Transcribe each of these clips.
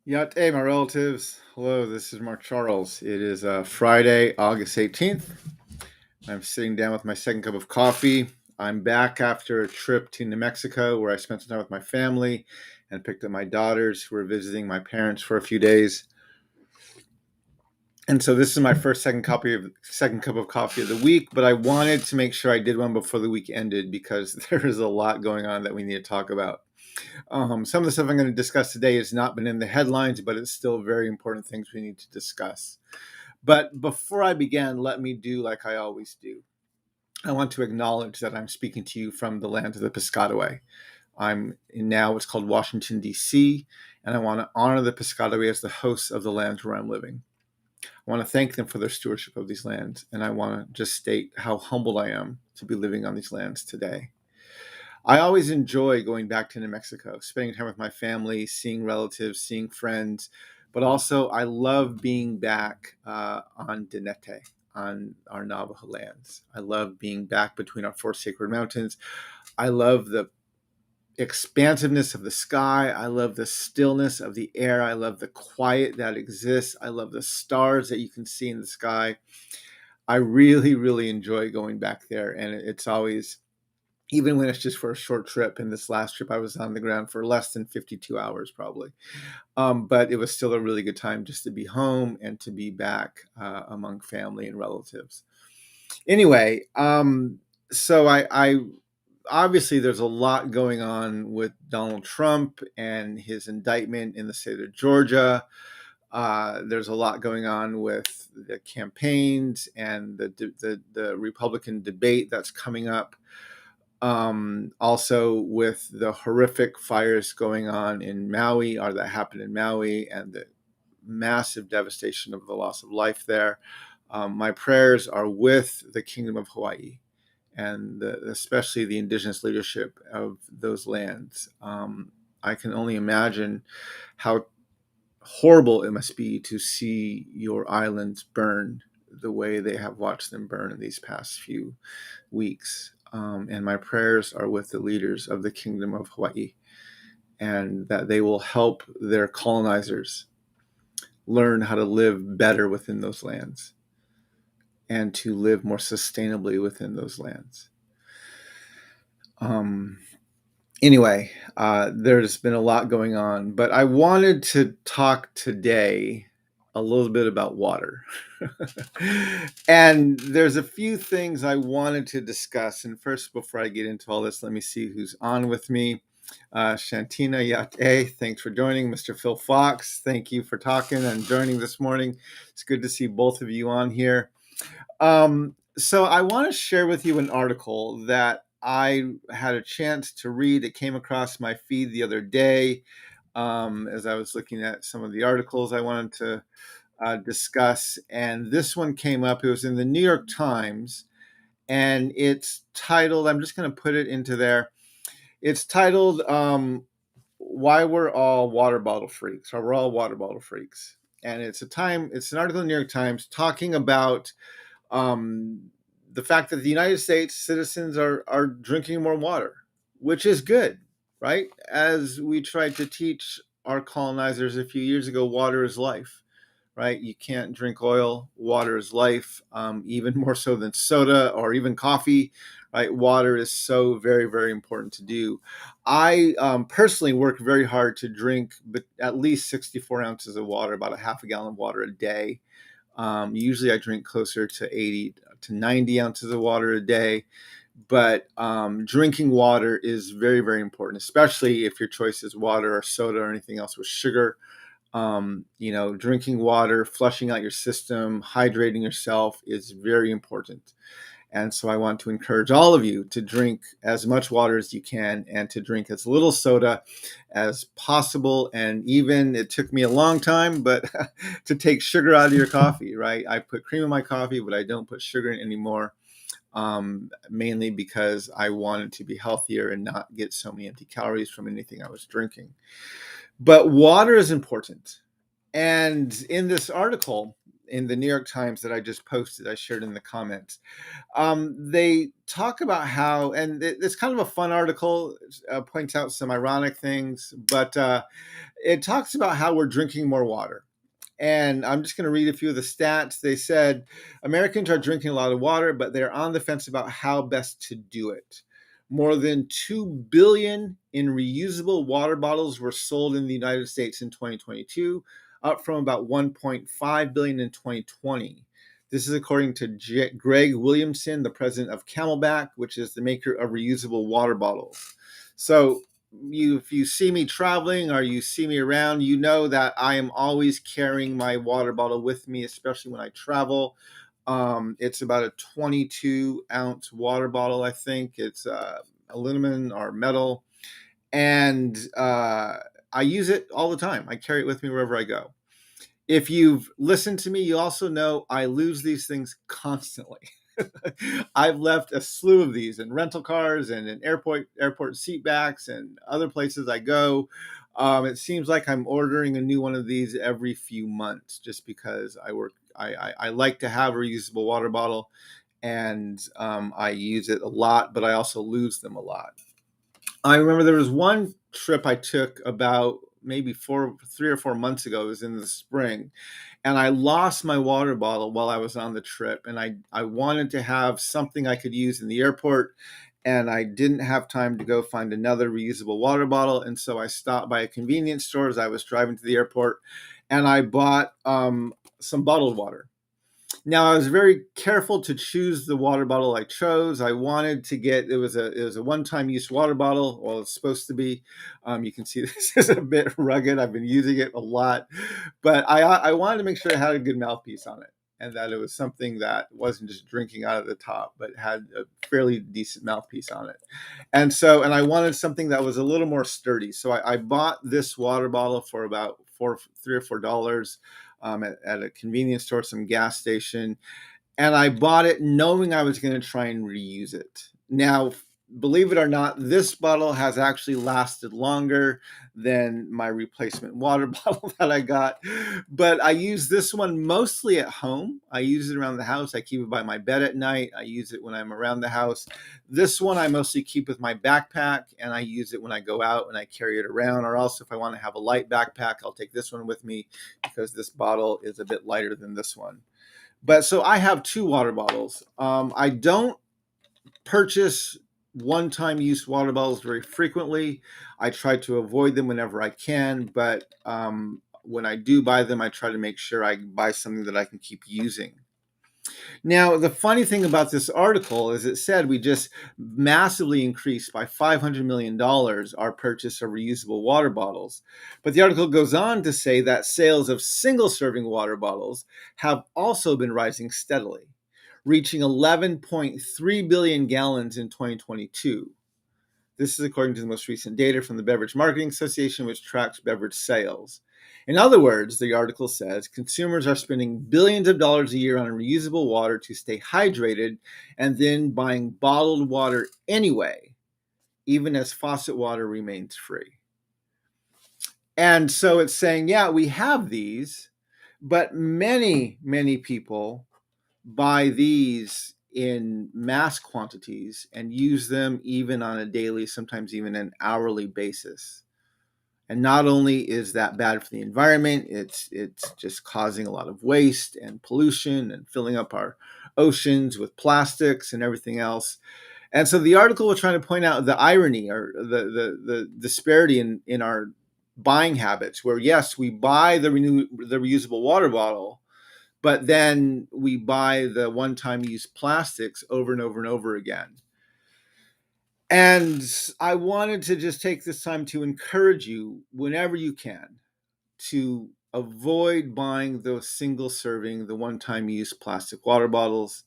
Hey, my relatives. Hello, this is Mark Charles. It is Friday, August 18th. I'm sitting down with my second cup of coffee. I'm back after a trip to New Mexico where I spent some time with my family and picked up my daughters who were visiting my parents for a few days. And so this is my second cup of coffee of the week, but I wanted to make sure I did one before the week ended because there is a lot going on that we need to talk about. Some of the stuff I'm going to discuss today has not been in the headlines, but it's still very important things we need to discuss. But before I begin, let me do like I always do. I want to acknowledge that I'm speaking to you from the land of the Piscataway. I'm in now what's called Washington, D.C., and I want to honor the Piscataway as the hosts of the lands where I'm living. I want to thank them for their stewardship of these lands, and I want to just state how humbled I am to be living on these lands today. I always enjoy going back to New Mexico, spending time with my family, seeing relatives, seeing friends, but also I love being back on Dinete, on our Navajo lands. I love being back between our four sacred mountains. I love the expansiveness of the sky. I love the stillness of the air. I love the quiet that exists. I love the stars that you can see in the sky. I really, really enjoy going back there. And it's always, even when it's just for a short trip. And this last trip, I was on the ground for less than 52 hours, probably. But it was still a really good time just to be home and to be back among family and relatives. Anyway, so I obviously there's a lot going on with Donald Trump and his indictment in the state of Georgia. There's a lot going on with the campaigns and the Republican debate that's coming up. Also with the horrific fires going on in Maui, or that happened in Maui, and the massive devastation of the loss of life there. My prayers are with the Kingdom of Hawaii and especially the indigenous leadership of those lands. I can only imagine how horrible it must be to see your islands burn the way they have watched them burn in these past few weeks. And my prayers are with the leaders of the Kingdom of Hawaii, and that they will help their colonizers learn how to live better within those lands and to live more sustainably within those lands. Um, anyway, there's been a lot going on, but I wanted to talk today a little bit about water. And there's a few things I wanted to discuss. And first, before I get into all this, let me see who's on with me. Shantina Yate, thanks for joining. Mr. Phil Fox, thank you for talking and joining this morning. It's good to see both of you on here. So I want to share with you an article that I had a chance to read. It came across my feed the other day as I was looking at some of the articles I wanted to discuss. And this one came up. It was in the New York Times, and it's titled, I'm just going to put it into there. It's titled, Why We're All Water Bottle Freaks, or We're All Water Bottle Freaks. And it's an article in the New York Times talking about um, the fact that the United States citizens are drinking more water, which is good, right? As we tried to teach our colonizers a few years ago, water is life, right? You can't drink oil. Water is life, even more so than soda or even coffee, right? Water is so very, very important to do. I personally work very hard to drink at least 64 ounces of water, about a half a gallon of water a day. Usually I drink closer to 80 to 90 ounces of water a day. But drinking water is very, very important, especially if your choice is water or soda or anything else with sugar. Drinking water, flushing out your system, hydrating yourself is very important. And so I want to encourage all of you to drink as much water as you can and to drink as little soda as possible. And even, it took me a long time, but to take sugar out of your coffee, right? I put cream in my coffee, but I don't put sugar in anymore, mainly because I wanted to be healthier and not get so many empty calories from anything I was drinking. But water is important. And in this article, in the New York Times that I just posted. I shared in the comments. They talk about how, and it's kind of a fun article, points out some ironic things, but it talks about how we're drinking more water. And I'm just going to read a few of the stats. They said Americans are drinking a lot of water, but they're on the fence about how best to do it. More than 2 billion in reusable water bottles were sold in the United States in 2022, up from about 1.5 billion in 2020. This is according to Greg Williamson, the president of Camelback, which is the maker of reusable water bottles. So if you see me traveling or you see me around, you know that I am always carrying my water bottle with me, especially when I travel. It's about a 22-ounce water bottle, I think. It's aluminum or metal. And I use it all the time. I carry it with me wherever I go. If you've listened to me, you also know I lose these things constantly. I've left a slew of these in rental cars and in airport seat backs and other places I go. It seems like I'm ordering a new one of these every few months just because I like to have a reusable water bottle, and I use it a lot, but I also lose them a lot. I remember there was one trip I took about maybe 3 or 4 months ago. It was in the spring, and I lost my water bottle while I was on the trip. And I wanted to have something I could use in the airport, and I didn't have time to go find another reusable water bottle. And so I stopped by a convenience store as I was driving to the airport, and I bought some bottled water. Now I was very careful to choose the water bottle I chose. I wanted to get it was a one-time use water bottle. Well, it's supposed to be. You can see this is a bit rugged. I've been using it a lot, but I wanted to make sure it had a good mouthpiece on it, and that it was something that wasn't just drinking out of the top, but had a fairly decent mouthpiece on it. And I wanted something that was a little more sturdy. So I bought this water bottle for about $3 or $4 at a convenience store, some gas station, and I bought it knowing I was going to try and reuse it. Now, believe it or not, this bottle has actually lasted longer than my replacement water bottle that I got. But I use this one mostly at home. I use it around the house. I keep it by my bed at night. I use it when I'm around the house. This one I mostly keep with my backpack, and I use it when I go out and I carry it around. Or else if I want to have a light backpack, I'll take this one with me because this bottle is a bit lighter than this one. But so I have two water bottles. I don't purchase one-time use water bottles very frequently. I try to avoid them whenever I can, but when I do buy them, I try to make sure I buy something that I can keep using. Now, the funny thing about this article is it said we just massively increased by $500 million our purchase of reusable water bottles. But the article goes on to say that sales of single-serving water bottles have also been rising steadily, reaching 11.3 billion gallons in 2022. This is according to the most recent data from the Beverage Marketing Association, which tracks beverage sales. In other words, the article says consumers are spending billions of dollars a year on reusable water to stay hydrated and then buying bottled water anyway, even as faucet water remains free. And so it's saying, yeah, we have these, but many, many people buy these in mass quantities and use them even on a daily, sometimes even an hourly basis. And not only is that bad for the environment, it's just causing a lot of waste and pollution and filling up our oceans with plastics and everything else. And so the article was trying to point out the irony or the disparity in our buying habits, where yes, we buy the reusable water bottle, but then we buy the one-time use plastics over and over and over again. And I wanted to just take this time to encourage you, whenever you can, to avoid buying those single serving, the one-time use plastic water bottles,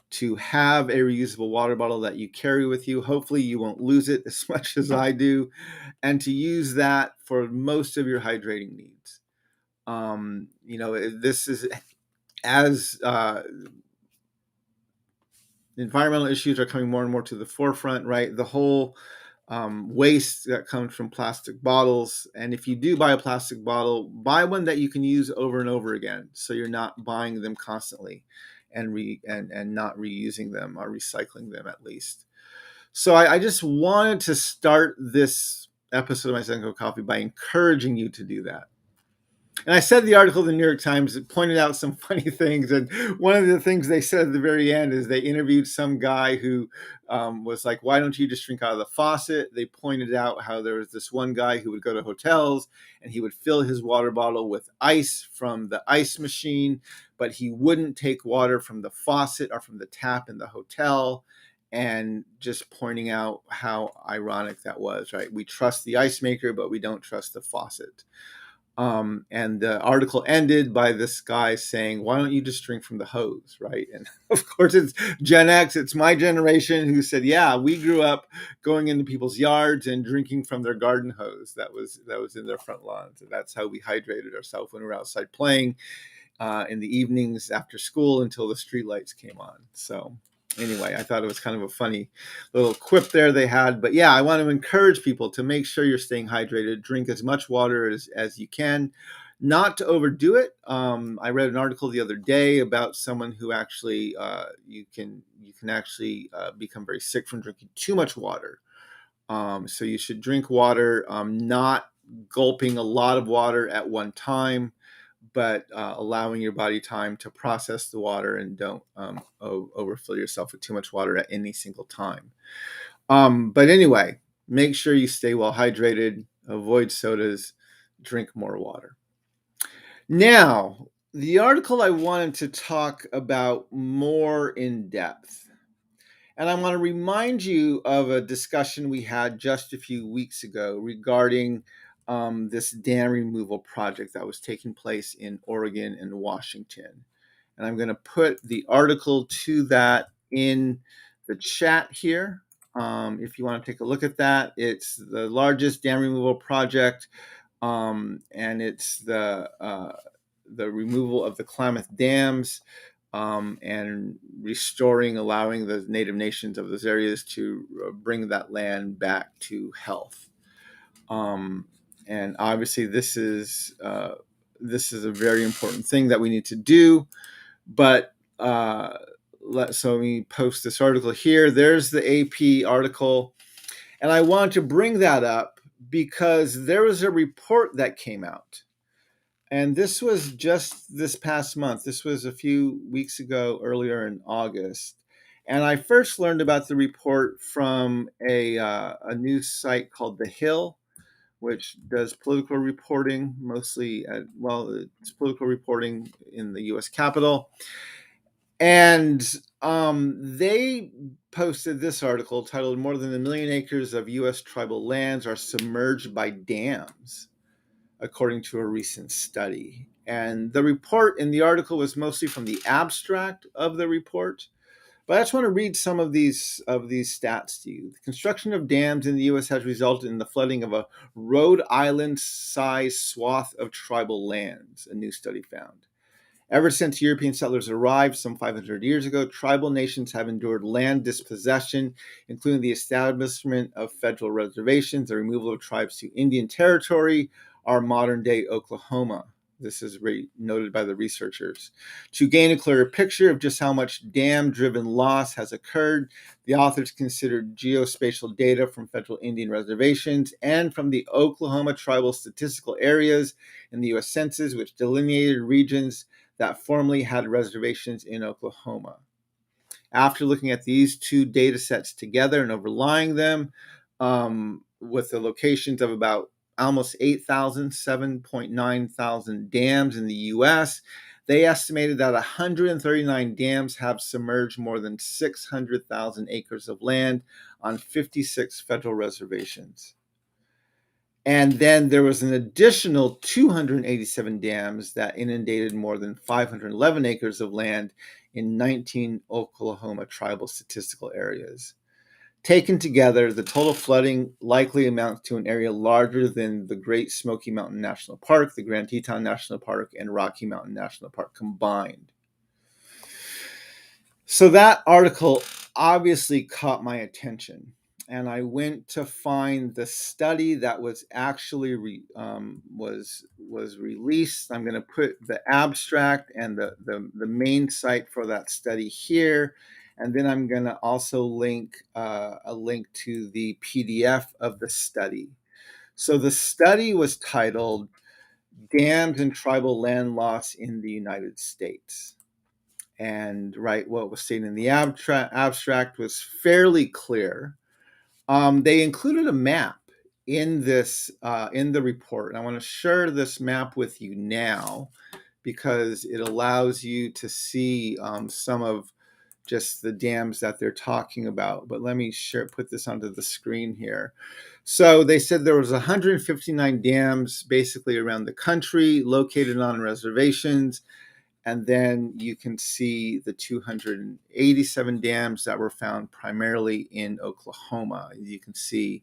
to have a reusable water bottle that you carry with you. Hopefully you won't lose it as much as I do, and to use that for most of your hydrating needs. This is as environmental issues are coming more and more to the forefront, right? The whole waste that comes from plastic bottles. And if you do buy a plastic bottle, buy one that you can use over and over again, so you're not buying them constantly and not reusing them or recycling them at least. So I just wanted to start this episode of My Second Cup of Coffee by encouraging you to do that. And I said the article in the New York Times pointed out some funny things. And one of the things they said at the very end is they interviewed some guy who was like, why don't you just drink out of the faucet? They pointed out how there was this one guy who would go to hotels and he would fill his water bottle with ice from the ice machine, but he wouldn't take water from the faucet or from the tap in the hotel. And just pointing out how ironic that was, right? We trust the ice maker, but we don't trust the faucet. And the article ended by this guy saying, why don't you just drink from the hose, right? And of course, it's Gen X. It's my generation who said, yeah, we grew up going into people's yards and drinking from their garden hose that was in their front lawns. And that's how we hydrated ourselves when we were outside playing in the evenings after school until the streetlights came on. So anyway, I thought it was kind of a funny little quip there they had. But yeah, I want to encourage people to make sure you're staying hydrated. Drink as much water as you can, not to overdo it. I read an article the other day about someone who actually you can actually become very sick from drinking too much water. So you should drink water, not gulping a lot of water at one time, but allowing your body time to process the water, and don't overfill yourself with too much water at any single time. But anyway, make sure you stay well hydrated, avoid sodas, drink more water. Now, the article I wanted to talk about more in depth, and I want to remind you of a discussion we had just a few weeks ago regarding this dam removal project that was taking place in Oregon and Washington. And I'm going to put the article to that in the chat here. If you want to take a look at that, it's the largest dam removal project, and it's the removal of the Klamath dams, and restoring, allowing the native nations of those areas to bring that land back to health. And obviously, this is a very important thing that we need to do. But so let me post this article here. There's the AP article, and I want to bring that up because there was a report that came out. And this was just this past month. This was a few weeks ago, earlier in August. And I first learned about the report from a news site called The Hill, which does political reporting, mostly it's political reporting in the U.S. Capitol. And they posted this article titled, "More than 1 million acres of U.S. tribal lands are submerged by dams, according to a recent study." And the report in the article was mostly from the abstract of the report, but I just want to read some of these stats to you. The construction of dams in the U.S. has resulted in the flooding of a Rhode Island-sized swath of tribal lands, a new study found. Ever since European settlers arrived some 500 years ago, tribal nations have endured land dispossession, including the establishment of federal reservations, the removal of tribes to Indian Territory, or modern-day Oklahoma. This is noted by the researchers. To gain a clearer picture of just how much dam-driven loss has occurred, the authors considered geospatial data from federal Indian reservations and from the Oklahoma tribal statistical areas in the U.S. Census, which delineated regions that formerly had reservations in Oklahoma. After looking at these two data sets together and overlaying them with the locations of about almost 8,000, 7.9 thousand dams in the U.S., they estimated that 139 dams have submerged more than 600,000 acres of land on 56 federal reservations. And then there was an additional 287 dams that inundated more than 511 acres of land in 19 Oklahoma tribal statistical areas. Taken together, the total flooding likely amounts to an area larger than the Great Smoky Mountain National Park, the Grand Teton National Park, and Rocky Mountain National Park combined. So that article obviously caught my attention. and I went to find the study that was actually was released. I'm going to put the abstract and the main site for that study here, and then I'm going to also link a link to the PDF of the study. So the study was titled "Dams and Tribal Land Loss in the United States." And right, what was stated in the abstract was fairly clear. They included a map in this in the report, and I want to share this map with you now because it allows you to see some of just the dams that they're talking about. But let me put this onto the screen here. So they said there was 159 dams basically around the country located on reservations. And then you can see the 287 dams that were found primarily in Oklahoma. You can see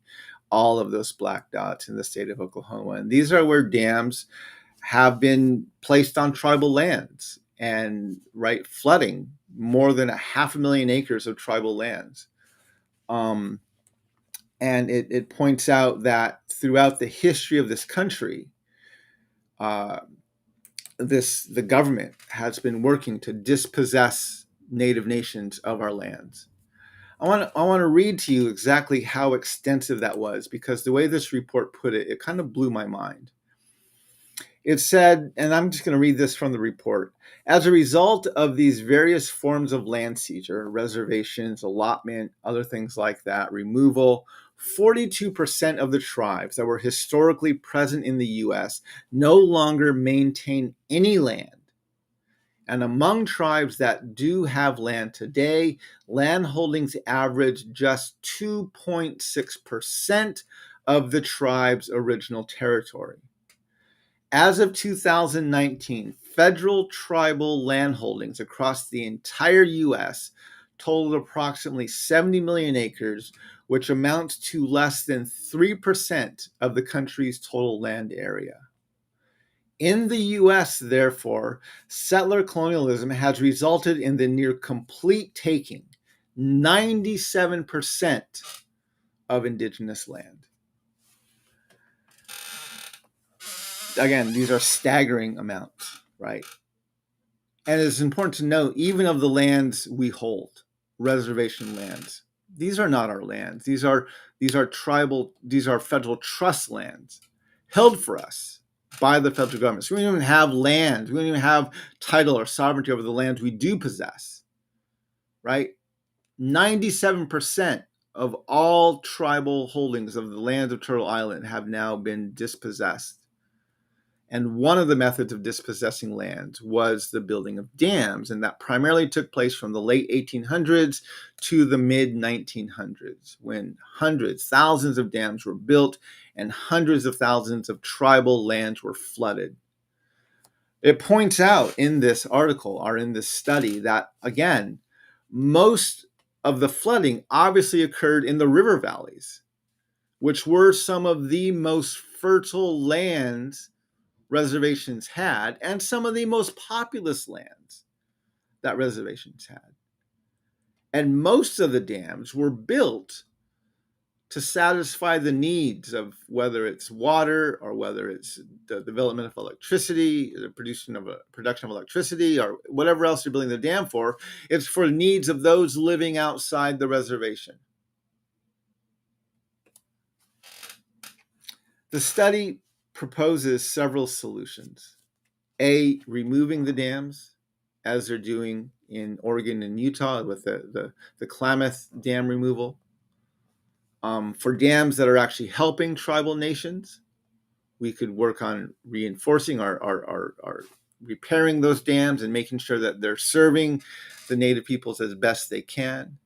all of those black dots in the state of Oklahoma. And these are where dams have been placed on tribal lands and flooding more than 500,000 acres of tribal lands. And it points out that throughout the history of this country, the government has been working to dispossess Native nations of our lands. I want to read to you exactly how extensive that was, because the way this report put it, it kind of blew my mind. It said, and I'm just going to read this from the report, as a result of these various forms of land seizure, reservations, allotment, other things like that, removal, 42% of the tribes that were historically present in the U.S. no longer maintain any land. And among tribes that do have land today, land holdings average just 2.6% of the tribe's original territory. As of 2019, federal tribal land holdings across the entire U.S. totaled approximately 70 million acres, which amounts to less than 3% of the country's total land area. In the U.S., therefore, settler colonialism has resulted in the near complete taking 97% of indigenous land. Again, these are staggering amounts, right? And it's important to note, even of the lands we hold, reservation lands, these are not our lands. These are federal trust lands held for us by the federal government. So we don't even have land. We don't even have title or sovereignty over the lands we do possess, right? 97% of all tribal holdings of the lands of Turtle Island have now been dispossessed. And one of the methods of dispossessing lands was the building of dams, and that primarily took place from the late 1800s to the mid 1900s, when thousands of dams were built and hundreds of thousands of tribal lands were flooded. It points out in this article, or in this study, that again, most of the flooding obviously occurred in the river valleys, which were some of the most fertile lands reservations had, and some of the most populous lands that reservations had. And most of the dams were built to satisfy the needs of whether it's water or whether it's the development of electricity, the production of electricity, or whatever else you're building the dam for. It's for the needs of those living outside the reservation. The study proposes several solutions. A, removing the dams, as they're doing in Oregon and Utah with the Klamath Dam removal. For dams that are actually helping tribal nations, we could work on reinforcing or repairing those dams and making sure that they're serving the Native peoples as best they can.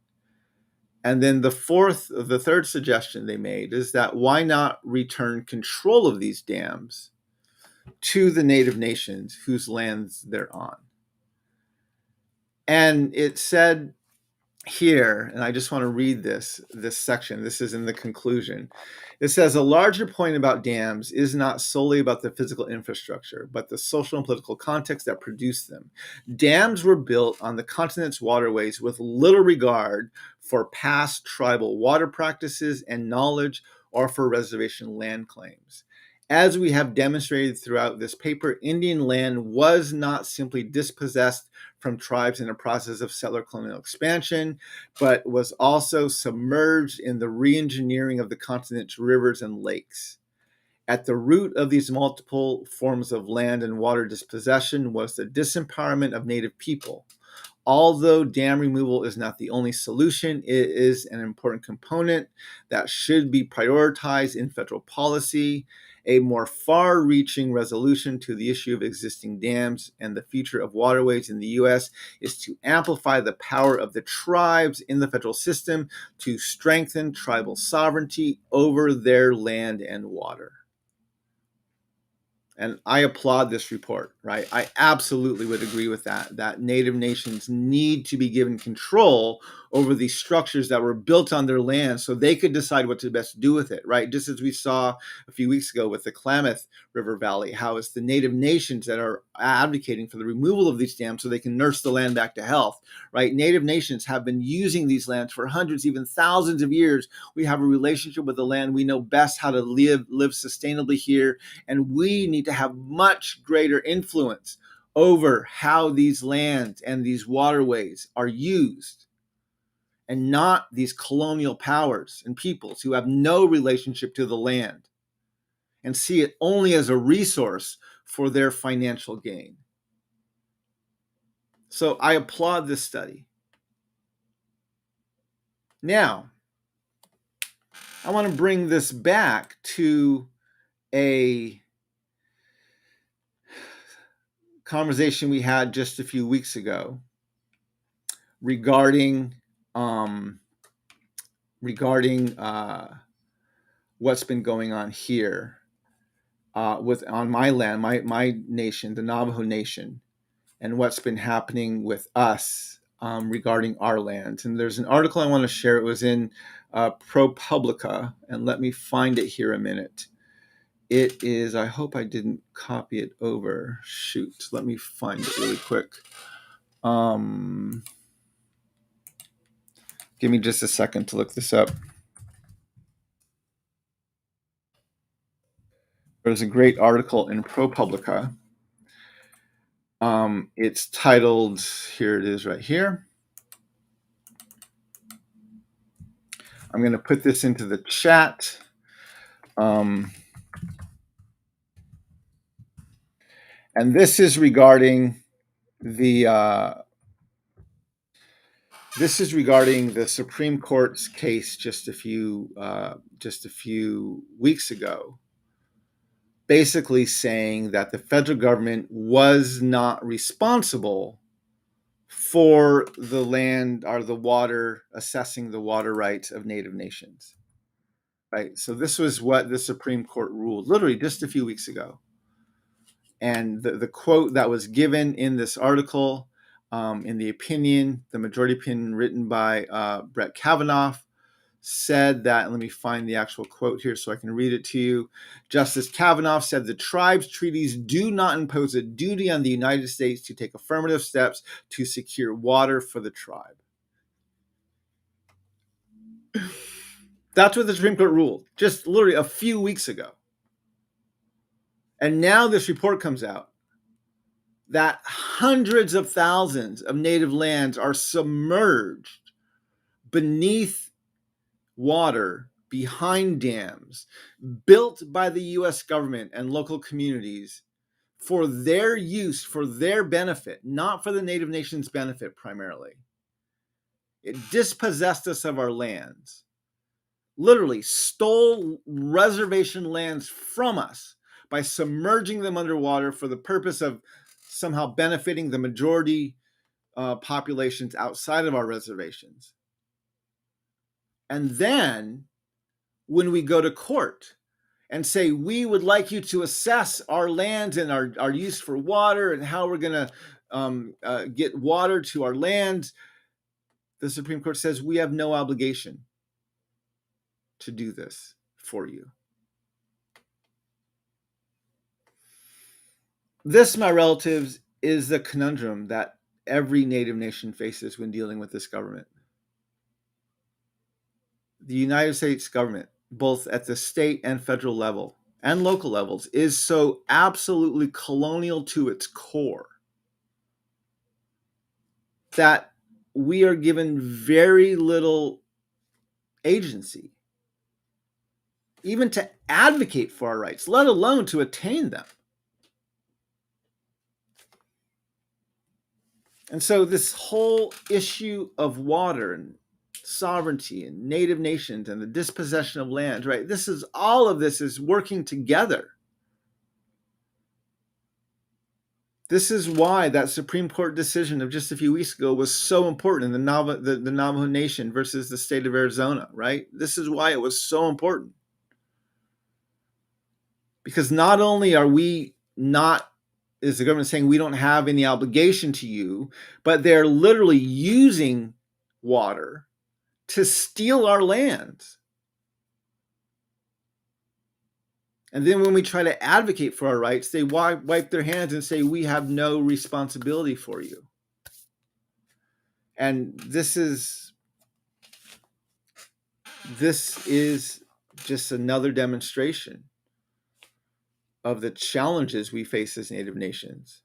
And then the third suggestion they made is that why not return control of these dams to the Native nations whose lands they're on. And it said here, and I just want to read this section. This is in the conclusion. It says a larger point about dams is not solely about the physical infrastructure, but the social and political context that produced them. Dams were built on the continent's waterways with little regard for past tribal water practices and knowledge or for reservation land claims. As we have demonstrated throughout this paper, Indian land was not simply dispossessed from tribes in a process of settler colonial expansion, but was also submerged in the re-engineering of the continent's rivers and lakes. At the root of these multiple forms of land and water dispossession was the disempowerment of native people. Although dam removal is not the only solution, it is an important component that should be prioritized in federal policy. A more far-reaching resolution to the issue of existing dams and the future of waterways in the U.S. is to amplify the power of the tribes in the federal system to strengthen tribal sovereignty over their land and water. And I applaud this report, right? I absolutely would agree with that Native nations need to be given control over these structures that were built on their land so they could decide what to best do with it, right? Just as we saw a few weeks ago with the Klamath River Valley, how it's the Native nations that are advocating for the removal of these dams so they can nurse the land back to health, right? Native nations have been using these lands for hundreds, even thousands of years. We have a relationship with the land. We know best how to live sustainably here, and we need to have much greater influence over how these lands and these waterways are used, and not these colonial powers and peoples who have no relationship to the land and see it only as a resource for their financial gain. So I applaud this study. Now, I want to bring this back to a conversation we had just a few weeks ago regarding what's been going on here on my land, my nation, the Navajo Nation, and what's been happening with us regarding our lands. And there's an article I want to share. It was in ProPublica, and let me find it here a minute. It is, I hope I didn't copy it over. Shoot, let me find it really quick. Give me just a second to look this up. There's a great article in ProPublica. It's titled, here it is right here. I'm going to put this into the chat. And this is regarding the Supreme Court's case just a few weeks ago, basically saying that the federal government was not responsible for the land or the water, assessing the water rights of Native nations. Right. So this was what the Supreme Court ruled literally just a few weeks ago. And the quote that was given in this article, in the opinion, the majority opinion written by Brett Kavanaugh, said that, let me find the actual quote here so I can read it to you. Justice Kavanaugh said the tribes' treaties do not impose a duty on the United States to take affirmative steps to secure water for the tribe. That's what the Supreme Court ruled just literally a few weeks ago. And now this report comes out that hundreds of thousands of native lands are submerged beneath water behind dams built by the U.S. government and local communities for their use, for their benefit, not for the Native nations' benefit primarily. It dispossessed us of our lands, literally stole reservation lands from us by submerging them underwater for the purpose of somehow benefiting the majority populations outside of our reservations. And then when we go to court and say, we would like you to assess our lands and our use for water and how we're going to get water to our lands, the Supreme Court says we have no obligation to do this for you. This, my relatives, is the conundrum that every Native nation faces when dealing with this government. The United States government, both at the state and federal level and local levels, is so absolutely colonial to its core that we are given very little agency, even to advocate for our rights, let alone to attain them. And so this whole issue of water and sovereignty and native nations and the dispossession of land, right? All of this is working together. This is why that Supreme Court decision of just a few weeks ago was so important in the Navajo Nation versus the state of Arizona, right? This is why it was so important. Because not only are we not, is the government saying we don't have any obligation to you, but they're literally using water to steal our lands. And then when we try to advocate for our rights, they wipe their hands and say, we have no responsibility for you. And this is just another demonstration of the challenges we face as Native nations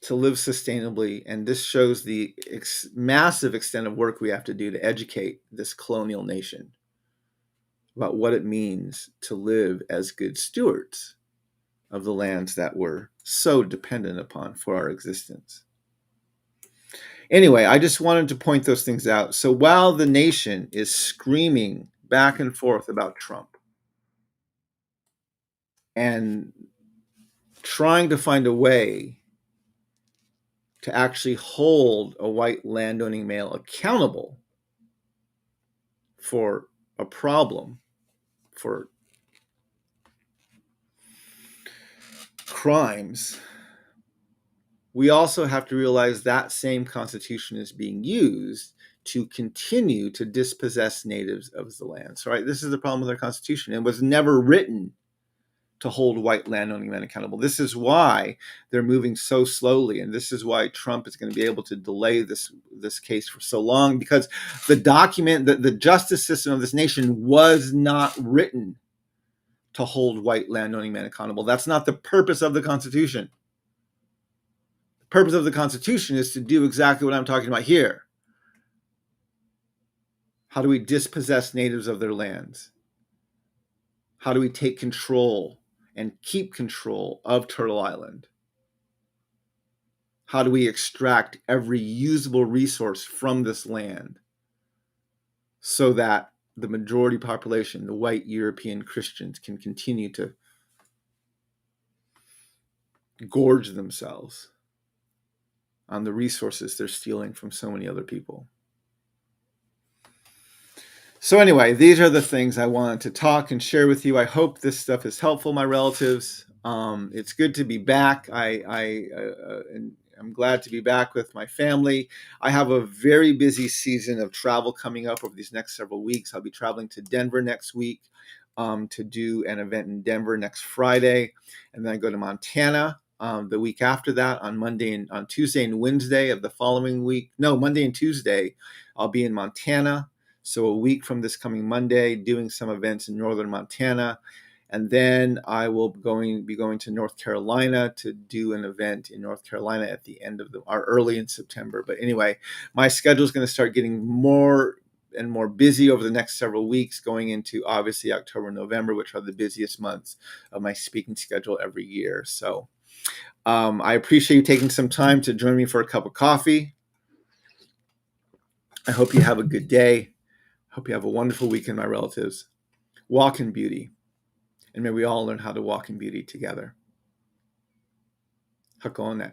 to live sustainably. And this shows the massive extent of work we have to do to educate this colonial nation about what it means to live as good stewards of the lands that we're so dependent upon for our existence. Anyway, I just wanted to point those things out. So while the nation is screaming back and forth about Trump and trying to find a way to actually hold a white landowning male accountable for a problem, for crimes, we also have to realize that same constitution is being used to continue to dispossess natives of the land. So, right, this is the problem with our constitution. It was never written to hold white landowning men accountable. This is why they're moving so slowly, and this is why Trump is going to be able to delay this case for so long, because the document, the justice system of this nation was not written to hold white landowning men accountable. That's not the purpose of the Constitution. The purpose of the Constitution is to do exactly what I'm talking about here. How do we dispossess natives of their lands? How do we take control and keep control of Turtle Island? How do we extract every usable resource from this land so that the majority population, the white European Christians, can continue to gorge themselves on the resources they're stealing from so many other people? So anyway, these are the things I wanted to talk and share with you. I hope this stuff is helpful, my relatives. It's good to be back. I'm glad to be back with my family. I have a very busy season of travel coming up over these next several weeks. I'll be traveling to Denver next week to do an event in Denver next Friday. And then I go to Montana the week after that on Tuesday and Wednesday of the following week. No, Monday and Tuesday, I'll be in Montana. So a week from this coming Monday, doing some events in northern Montana. And then I will be going to North Carolina to do an event in North Carolina at the end of early in September. But anyway, my schedule is going to start getting more and more busy over the next several weeks, going into obviously October and November, which are the busiest months of my speaking schedule every year. So I appreciate you taking some time to join me for a cup of coffee. I hope you have a good day. Hope you have a wonderful weekend, my relatives. Walk in beauty. And may we all learn how to walk in beauty together. Hakone.